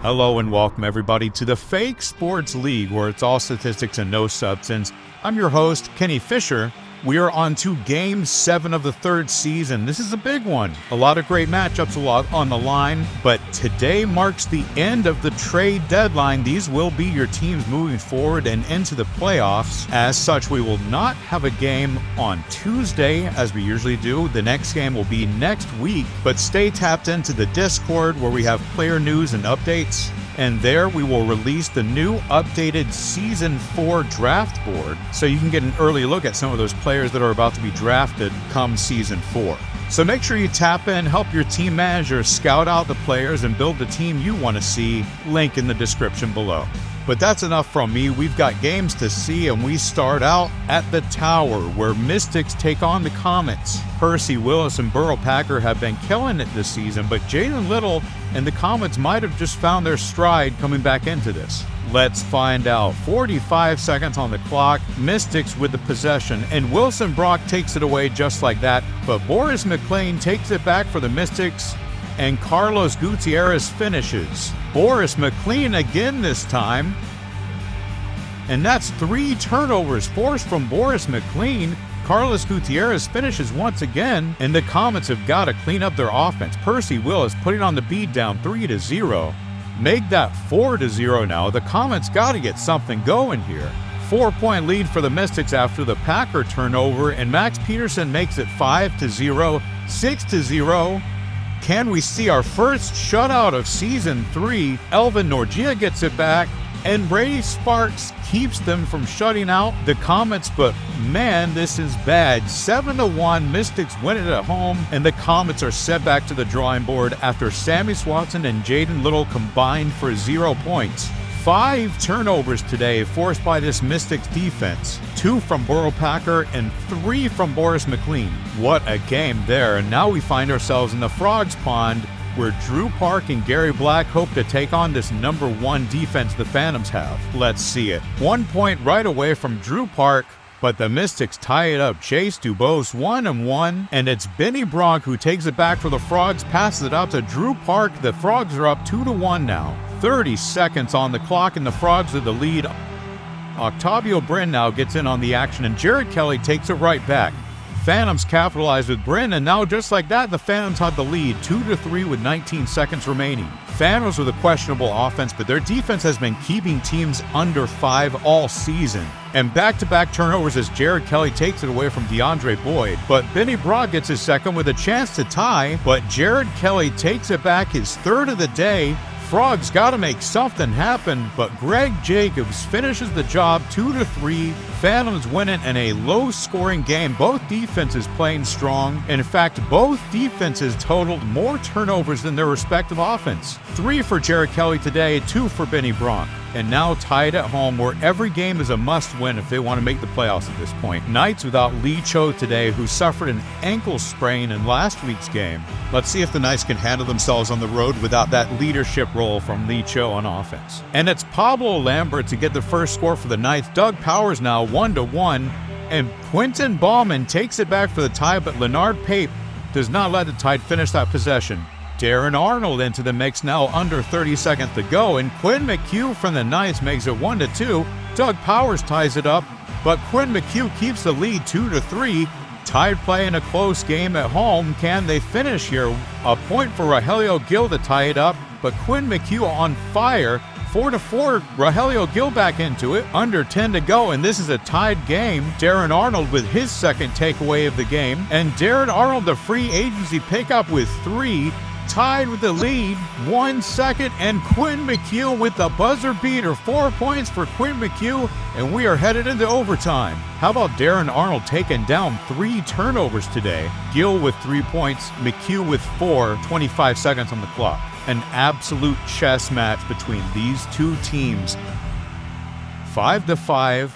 Hello and welcome everybody to the Fake Sports League, where it's all statistics and no substance. I'm your host, Kenny Fisher. We are on to Game 7 of the third season. This is a big one. A lot of great matchups, a lot on the line, but today marks the end of the trade deadline. These will be your teams moving forward and into the playoffs. As such, we will not have a game on Tuesday as we usually do. The next game will be next week, but stay tapped into the Discord where we have player news and updates. And there we will release the new updated Season 4 draft board, so you can get an early look at some of those players that are about to be drafted come Season 4. So make sure you tap in, help your team manager scout out the players and build the team you want to see. Link in the description below. But that's enough from me. We've got games to see, and we start out at the Tower, where Mystics take on the Comets. Percy Willis and Burrow Packer have been killing it this season, but Jaden Little and the Comets might have just found their stride coming back into this. Let's find out. 45 seconds on the clock. Mystics with the possession, and Wilson Brock takes it away just like that. But Boris McLean takes it back for the Mystics, and Carlos Gutierrez finishes. Boris McLean again this time. And that's 3 turnovers forced from Boris McLean. Carlos Gutierrez finishes once again, and the Comets have got to clean up their offense. Percy Willis putting on the beat down 3-0. Make that 4-0 now. The Comets got to get something going here. 4-point lead for the Mystics after the Packer turnover, and Max Peterson makes it 5-0, 6-0. Can we see our first shutout of Season 3? Elvin Norgia gets it back, and Brady Sparks keeps them from shutting out the Comets, but man, this is bad. 7-1, Mystics win it at home, and the Comets are set back to the drawing board after Sammy Swatson and Jaden Little combined for 0 points. 5 turnovers today forced by this Mystics defense. 2 from Burrow Packer and 3 from Boris McLean. What a game there. And now we find ourselves in the Frogs Pond, where Drew Park and Gary Black hope to take on this #1 defense the Phantoms have. Let's see it. 1 point right away from Drew Park, but the Mystics tie it up. Chase Dubose 1-1, and it's Benny Bronk who takes it back for the Frogs, passes it out to Drew Park. The Frogs are up 2-1 now. 30 seconds on the clock, and the Frogs are the lead. Octavio Bryn now gets in on the action, and Jared Kelly takes it right back. Phantoms capitalize with Bryn, and now just like that, the Phantoms have the lead, 2-3 with 19 seconds remaining. Phantoms with a questionable offense, but their defense has been keeping teams under 5 all season. And back-to-back turnovers as Jared Kelly takes it away from DeAndre Boyd. But Benny Broad gets his second with a chance to tie, but Jared Kelly takes it back, his third of the day. Frogs got to make something happen, but Greg Jacobs finishes the job 2-3. Phantoms win it in a low-scoring game. Both defenses playing strong. In fact, both defenses totaled more turnovers than their respective offense. 3 for Jared Kelly today, 2 for Benny Bronk. And now tied at home, where every game is a must-win if they want to make the playoffs at this point. Knights without Lee Cho today, who suffered an ankle sprain in last week's game. Let's see if the Knights can handle themselves on the road without that leadership role from Lee Cho on offense. And it's Pablo Lambert to get the first score for the Knights. Doug Powers now 1-1, and Quentin Bauman takes it back for the tie, but Leonard Pape does not let the Tide finish that possession. Darren Arnold into the mix now, under 30 seconds to go, and Quinn McHugh from the Knights makes it 1-2. Doug Powers ties it up, but Quinn McHugh keeps the lead 2-3. Tide play in a close game at home. Can they finish here? A point for Rogelio Gil to tie it up, but Quinn McHugh on fire. 4-4, Rogelio Gil back into it, under 10 to go, and this is a tied game. Darren Arnold with his second takeaway of the game, and Darren Arnold, the free agency pickup, with 3. Tied with the lead, 1 second, and Quinn McHugh with the buzzer beater. 4 points for Quinn McHugh, and we are headed into overtime. How about Darren Arnold taking down 3 turnovers today? Gill with 3 points, McHugh with 4, 25 seconds on the clock. An absolute chess match between these two teams. 5-5.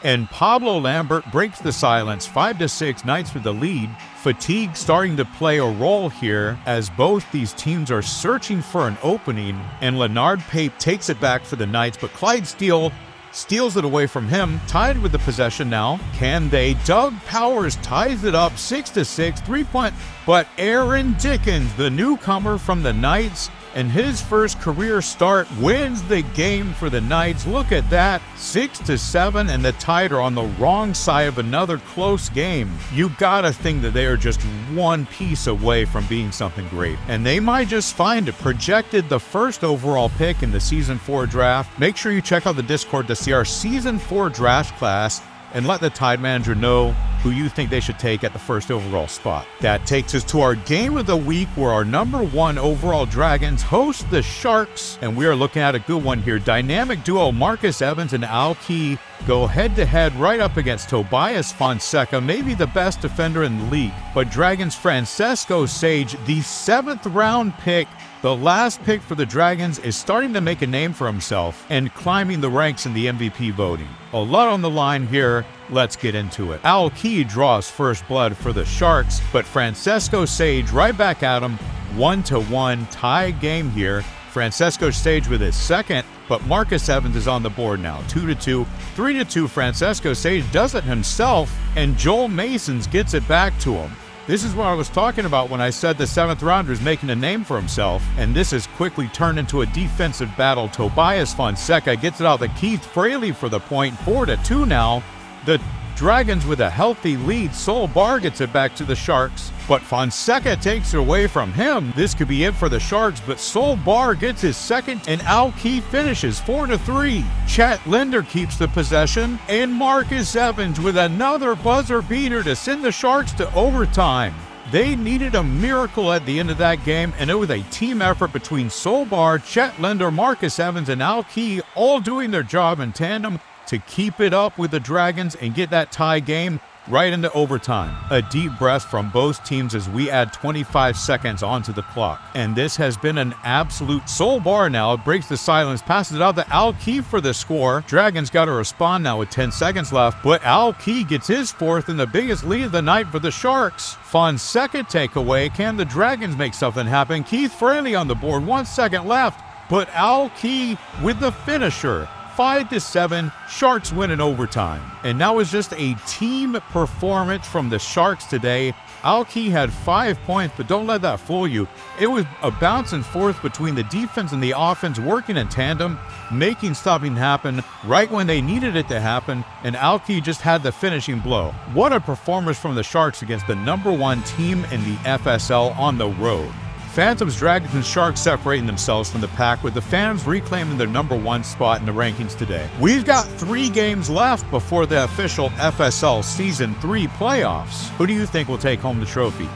And Pablo Lambert breaks the silence. 5-6, Knights with the lead. Fatigue starting to play a role here as both these teams are searching for an opening, and Leonard Pape takes it back for the Knights, but Clyde Steele steals it away from him. Tied with the possession now. Can they? Doug Powers ties it up 6-6, 3-point. But Aaron Dickens, the newcomer from the Knights, and his first career start wins the game for the Knights. Look at that, 6-7, and the Tide are on the wrong side of another close game. You gotta think that they are just one piece away from being something great, and they might just find it. Projected the first overall pick in the Season 4 draft. Make sure you check out the Discord to see our Season 4 draft class and let the Tide manager know who you think they should take at the first overall spot. That takes us to our game of the week, where our #1 overall Dragons host the Sharks, and we are looking at a good one here. Dynamic duo Marcus Evans and Al Key go head-to-head right up against Tobias Fonseca, maybe the best defender in the league. But Dragons' Francesco Sage, the 7th round pick, the last pick for the Dragons, is starting to make a name for himself and climbing the ranks in the MVP voting. A lot on the line here. Let's get into it. Al Key draws first blood for the Sharks, but Francesco Sage right back at him. 1-1 tie game here. Francesco Sage with his second, but Marcus Evans is on the board now. 2-2, 3-2. Francesco Sage does it himself, and Joel Masons gets it back to him. This is what I was talking about when I said the 7th rounder is making a name for himself, and this has quickly turned into a defensive battle. Tobias Fonseca gets it out to Keith Fraley for the point. 4-2 now. The Dragons with a healthy lead. Sol Bar gets it back to the Sharks, but Fonseca takes it away from him. This could be it for the Sharks, but Sol Bar gets his second, and Al Key finishes 4-3. Chet Linder keeps the possession, and Marcus Evans with another buzzer beater to send the Sharks to overtime. They needed a miracle at the end of that game, and it was a team effort between Sol Bar, Chet Linder, Marcus Evans, and Al Key, all doing their job in tandem to keep it up with the Dragons and get that tie game right into overtime. A deep breath from both teams as we add 25 seconds onto the clock. And this has been an absolute. Sol Bar now breaks the silence, passes it out to Al Key for the score. Dragons got to respond now with 10 seconds left, but Al Key gets his fourth and the biggest lead of the night for the Sharks. Fonseca takeaway. Can the Dragons make something happen? Keith Fraley on the board, 1 second left, but Al Key with the finisher. 5-7, Sharks win in overtime. And that was just a team performance from the Sharks today. Al Key had 5 points, but don't let that fool you. It was a bounce and forth between the defense and the offense working in tandem, making something happen right when they needed it to happen, and Al Key just had the finishing blow. What a performance from the Sharks against the #1 team in the FSL on the road. Phantoms, Dragons, and Sharks separating themselves from the pack, with the Phantoms reclaiming their #1 spot in the rankings today. We've got 3 games left before the official FSL Season 3 playoffs. Who do you think will take home the trophy?